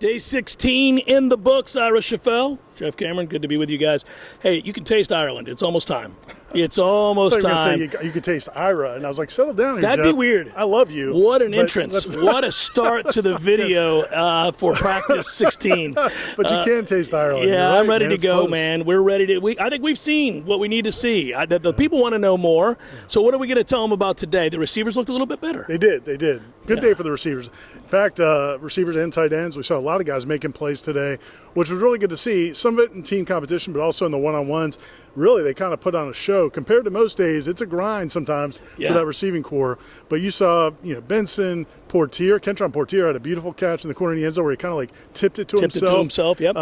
Day 16 in the books. Ira Scheffel, Jeff Cameron, good to be with you guys. Hey, you can taste Ireland. It's almost time. It's almost time. You could taste Ira, and I was like, settle down here, That'd Jeff. be weird. I love you. What an entrance. What a start to the video for practice 16. But you can taste Ireland. Yeah, right, I'm ready man. to go, Close. man. We're ready to. I think we've seen what we need to see. The people want to know more. So what are we going to tell them about today? The receivers looked a little bit better. They did. Good day for the receivers. In fact, receivers and tight ends, we saw a lot of guys making plays today, which was really good to see. Some of it in team competition, but also in the one-on-ones. Really, they kind of put on a show. Compared to most days, it's a grind sometimes for that receiving core. But you saw, Benson, Kentron Portier had a beautiful catch in the corner of the end zone where he kind of like tipped it to himself. Yep.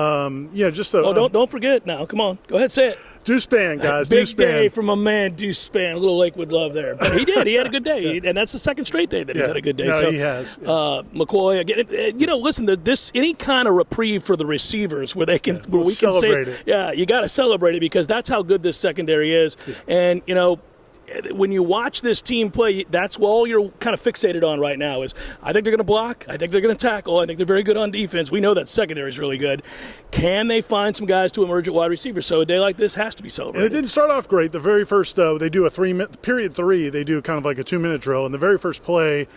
Just a. Don't forget now. Come on, go ahead, say it. Deuce Span, guys. Big Deuce Span. day from a man, Deuce Span. A little Lakewood love there. But he did. He had a good day. And that's the second straight day that he's had a good day. No, he has. Yeah. McCoy, again, listen, this any kind of reprieve for the receivers where they can, where we can celebrate say, it. you got to celebrate it because that's how good this secondary is. Yeah. And, when you watch this team play, that's all you're kind of fixated on right now is I think they're going to block, I think they're going to tackle, I think they're very good on defense. We know that secondary is really good. Can they find some guys to emerge at wide receiver? So a day like this has to be celebrated. And it didn't start off great. The very first, they do a 3-minute, period 3, they do kind of like a 2-minute drill. And the very first play,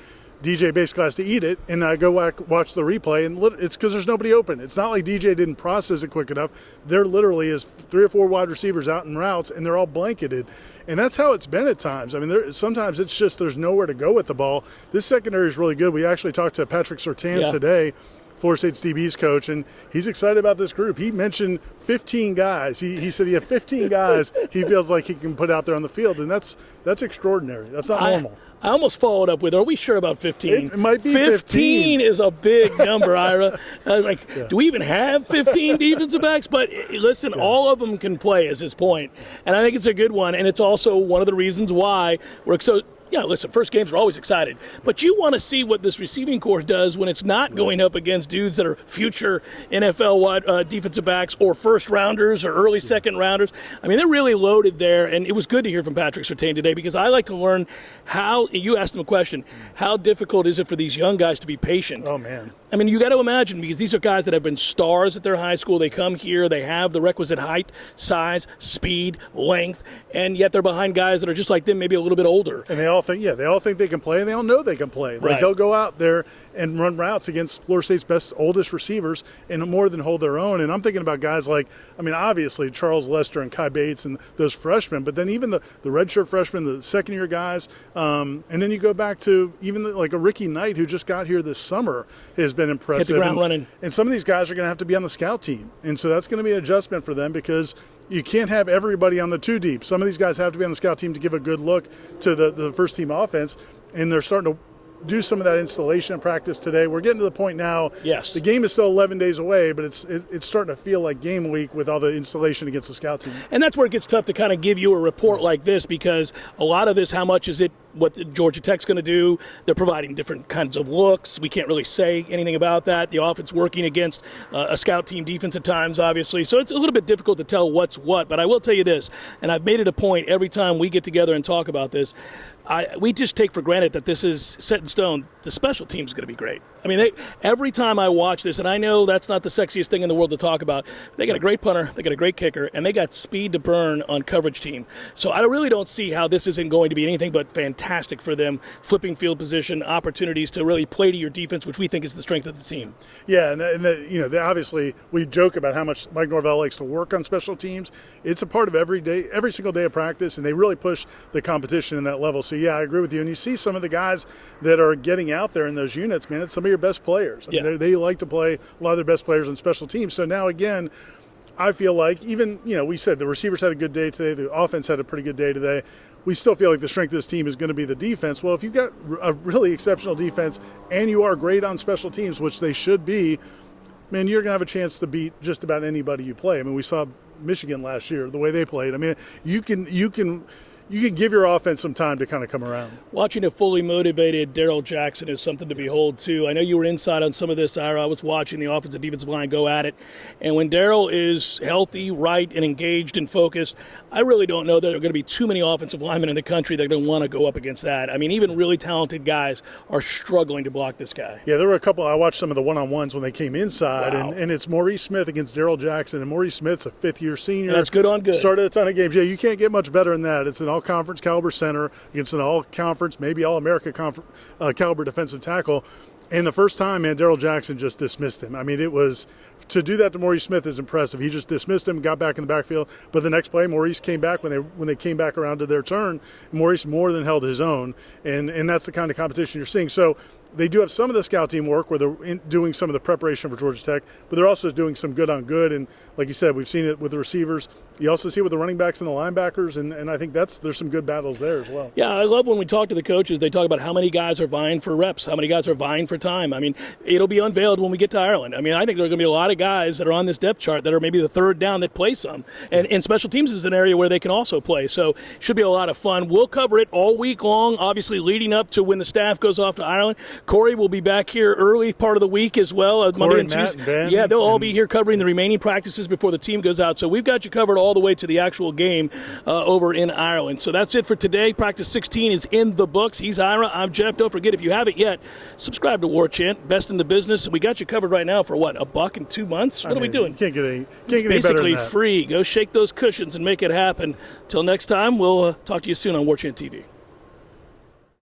DJ basically has to eat it, and I go back, watch the replay, and it's because there's nobody open. It's not like DJ didn't process it quick enough. There literally is 3 or 4 wide receivers out in routes, and they're all blanketed. And that's how it's been at times. I mean, sometimes it's just there's nowhere to go with the ball. This secondary is really good. We actually talked to Patrick Surtain today, Florida State's DB's coach, and he's excited about this group. He mentioned 15 guys. He said he had 15 guys he feels like he can put out there on the field, and that's extraordinary. That's not normal. I almost followed up with, are we sure about 15? It might be 15 is a big number, Ira. I was like, do we even have 15 defensive backs? But listen, all of them can play is his point. And I think it's a good one. And it's also one of the reasons why we're so – listen, first games are always excited. But you want to see what this receiving corps does when it's not going up against dudes that are future NFL defensive backs or first-rounders or early second-rounders. I mean, they're really loaded there, and it was good to hear from Patrick Surtain today because I like to learn how – you asked him a question, how difficult is it for these young guys to be patient? Oh, man. I mean, you got to imagine because these are guys that have been stars at their high school. They come here, they have the requisite height, size, speed, length, and yet they're behind guys that are just like them, maybe a little bit older. And they all think they can play, and they all know they can play. Like they'll go out there and run routes against Florida State's best, oldest receivers, and more than hold their own. And I'm thinking about guys like, obviously Charles Lester and Kai Bates and those freshmen, but then even the redshirt freshmen, the second-year guys, and then you go back to even like a Ricky Knight who just got here this summer has been impressive. Hit the ground running. And some of these guys are going to have to be on the scout team, and so that's going to be an adjustment for them because you can't have everybody on the 2 deep. Some of these guys have to be on the scout team to give a good look to the first team offense, and they're starting to do some of that installation practice today. We're getting to the point now. Yes. The game is still 11 days away, but it's starting to feel like game week with all the installation against the scout team. And that's where it gets tough to kind of give you a report like this because a lot of this, how much is it, what Georgia Tech's going to do? They're providing different kinds of looks. We can't really say anything about that. The offense working against a scout team defense at times, obviously. So it's a little bit difficult to tell what's what. But I will tell you this, and I've made it a point every time we get together and talk about this, we just take for granted that this is set in stone. The special team is going to be great. I mean, every time I watch this, and I know that's not the sexiest thing in the world to talk about, they got a great punter, they got a great kicker, and they got speed to burn on coverage team. So I really don't see how this isn't going to be anything but fantastic for them, flipping field position, opportunities to really play to your defense, which we think is the strength of the team. Yeah, and obviously we joke about how much Mike Norvell likes to work on special teams. It's a part of every single day of practice, and they really push the competition in that level. So, yeah, I agree with you. And you see some of the guys that are getting out there in those units, man, it's some of your best players. I mean, they like to play a lot of their best players on special teams. So now, again, I feel like even, we said the receivers had a good day today. The offense had a pretty good day today. We still feel like the strength of this team is going to be the defense. Well, if you've got a really exceptional defense and you are great on special teams, which they should be, man, you're going to have a chance to beat just about anybody you play. I mean, we saw Michigan last year, the way they played. I mean, you can you can give your offense some time to kind of come around. Watching a fully motivated Darrell Jackson is something to behold, too. I know you were inside on some of this, Ira. I was watching the offensive defensive line go at it. And when Darrell is healthy, right, and engaged and focused, I really don't know that there are going to be too many offensive linemen in the country that are going to want to go up against that. I mean, even really talented guys are struggling to block this guy. Yeah, there were a couple. I watched some of the one-on-ones when they came inside, Wow. and it's Maurice Smith against Darrell Jackson. And Maurice Smith's a fifth-year senior. And that's good on good. Started a ton of games. Yeah, you can't get much better than that. It's an all-conference caliber center against an all-conference, maybe all-America caliber defensive tackle. And the first time, man, Darrell Jackson just dismissed him. I mean, it was – to do that to Maurice Smith is impressive. He just dismissed him, got back in the backfield. But the next play, Maurice came back when they came back around to their turn. Maurice more than held his own, and that's the kind of competition you're seeing. So they do have some of the scout team work where they're doing some of the preparation for Georgia Tech, but they're also doing some good on good. And like you said, we've seen it with the receivers. You also see it with the running backs and the linebackers, and I think there's some good battles there as well. Yeah, I love when we talk to the coaches, they talk about how many guys are vying for reps, how many guys are vying for time. I mean, it'll be unveiled when we get to Ireland. I mean, I think there are going to be a lot of guys that are on this depth chart that are maybe the third down that play some. And special teams is an area where they can also play. So it should be a lot of fun. We'll cover it all week long, obviously leading up to when the staff goes off to Ireland. Corey will be back here early part of the week as well. Monday and Matt, Tuesday. and Ben, yeah, they'll all be here covering the remaining practices before the team goes out. So we've got you covered all the way to the actual game over in Ireland. So that's it for today. Practice 16 is in the books. He's Ira. I'm Jeff. Don't forget, if you haven't yet, subscribe to Warchant, best in the business. We got you covered right now for what, $1 in 2 months? What are we doing? Can't get any It's better than basically that. free. Go shake those cushions and make it happen. Till next time, we'll talk to you soon on Warchant TV.